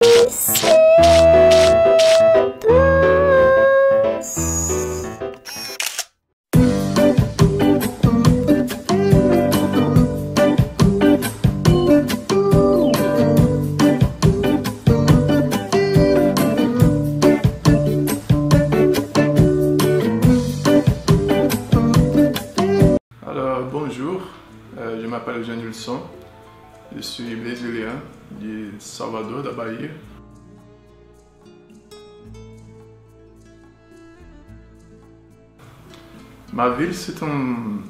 Alors, bonjour, je m'appelle Jean Nilson, je suis brésilien de Salvador, da Bahia. Ma ville, c'est une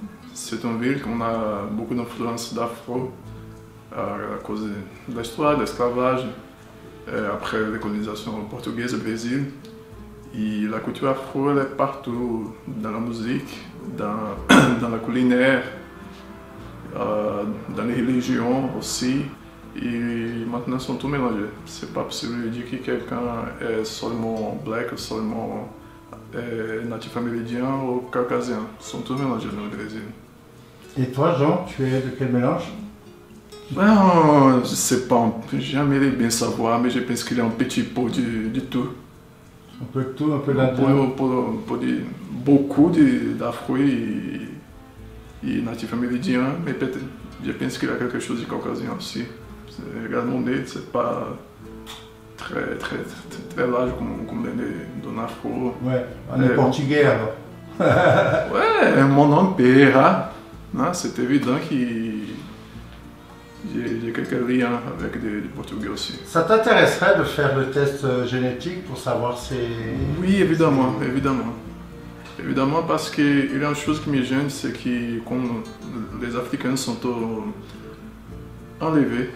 ville où on a beaucoup d'influence d'afro à cause de l'histoire de l'esclavage, après la colonisation portugaise au Brésil. Et la culture afro, elle est partout, dans la musique, dans la culinaire, dans les religions aussi. Et maintenant, ils sont tous mélangés. C'est pas possible de dire que quelqu'un est seulement black, ou seulement natif amérindien ou caucasien. Ils sont tous mélangés dans le Brésil. Et toi, Jean, tu es de quel mélange? Ben, je sais pas, jamais bien savoir, mais je pense qu'il y a un petit peu de tout. Un peu de tout, un peu d'indien. Pour dire beaucoup d'afro et natif amérindien, mais peut-être, je pense qu'il y a quelque chose de caucasien aussi. Regarde mon nez, c'est pas très large comme le afro. Ouais, on est portugais alors. Ouais, mon nom est Pereira, c'est évident que j'ai quelques liens avec des Portugais aussi. Ça t'intéresserait de faire le test génétique pour savoir si... Oui, évidemment. Évidemment, parce qu'il y a une chose qui me gêne, c'est que comme les Africains sont enlevés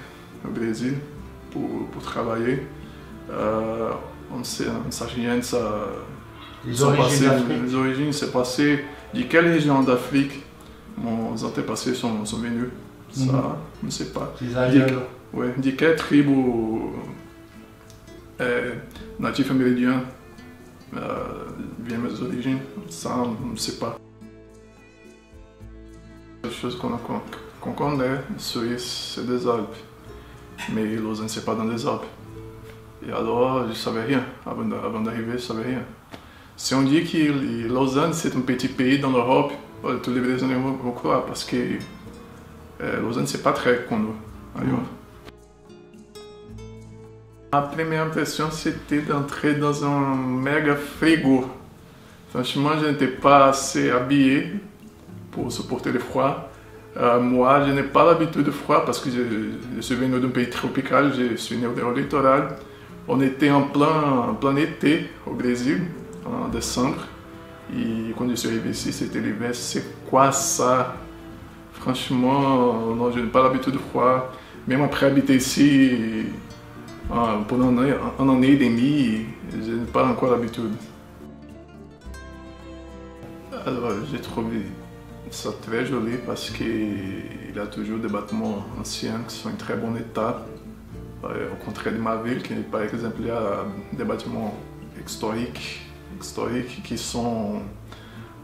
au Brésil pour travailler, on s'agit ça... Les origines d'Afrique. Les origines, c'est passé de quelle région d'Afrique mon antépassés sont venus. Ça, on ne sait pas. De quelle tribu natif amérindien viennent mes origines, ça on ne sait pas. La chose qu'on connaît, Suisse, c'est des Alpes. Mais Lausanne, c'est pas dans les Alpes. Et alors, je ne savais rien. Avant d'arriver, je ne savais rien. Si on dit que Lausanne, c'est un petit pays dans l'Europe, tous les Brésiliens vont croire parce que Lausanne, c'est pas très connu ailleurs. Ma première impression, c'était d'entrer dans un méga frigo. Franchement, je n'étais pas assez habillé pour supporter le froid. Moi, je n'ai pas l'habitude du froid parce que je suis venu d'un pays tropical, je suis né au littoral. On était en plein été au Brésil, en décembre. Et quand je suis arrivé ici, c'était l'hiver. C'est quoi ça? Franchement, non, je n'ai pas l'habitude du froid. Même après habiter ici pendant un an et demi, je n'ai pas encore l'habitude. Alors, j'ai trouvé ça très joli parce qu'il y a toujours des bâtiments anciens qui sont en très bon état. Au contraire de ma ville, qui par exemple, il y a des bâtiments historiques qui sont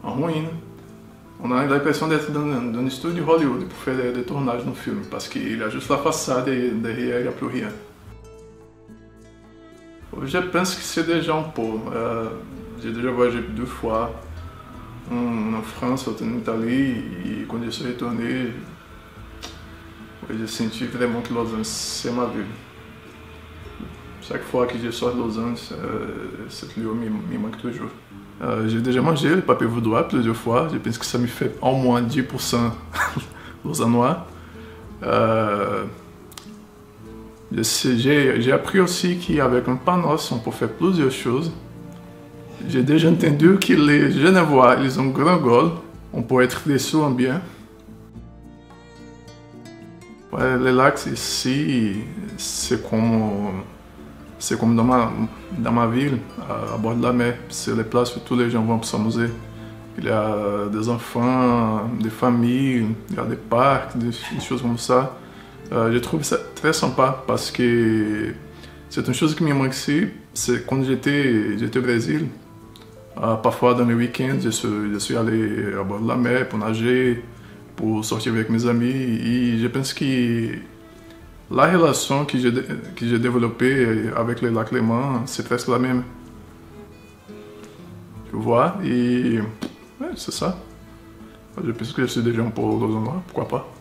en ruine. On a l'impression d'être dans un studio de Hollywood pour faire des tournages no film, parce qu'il y a juste la façade et derrière il n'y a plus rien. Je pense que c'est déjà un peu. J'ai déjà voyagé 2 fois, en France, l'autre en Italie, et quand je suis retourné, j'ai senti vraiment que Lausanne, c'est ma ville. Chaque fois que je sors de Lausanne, cette lieu me manque toujours. J'ai déjà mangé le papier vaudois plusieurs fois, je pense que ça me fait au moins 10% lausannois. J'ai appris aussi qu'avec un panos, on peut faire plusieurs choses. J'ai déjà entendu que les Genevois, ils ont grand goût, on peut être déçu en bien. Ouais, les lacs ici, c'est comme dans ma ville, à bord de la mer. C'est les places où tous les gens vont pour s'amuser. Il y a des enfants, des familles, il y a des parcs, des choses comme ça. Je trouve ça très sympa parce que c'est une chose qui me manque ici. C'est quand j'étais au Brésil, parfois dans les week-ends, je suis allé à bord de la mer pour nager, pour sortir avec mes amis. Et je pense que la relation que j'ai développée avec les lacs Léman, c'est presque la même. Tu vois, et ouais, c'est ça. Je pense que je suis déjà un peu dans un endroit, pourquoi pas.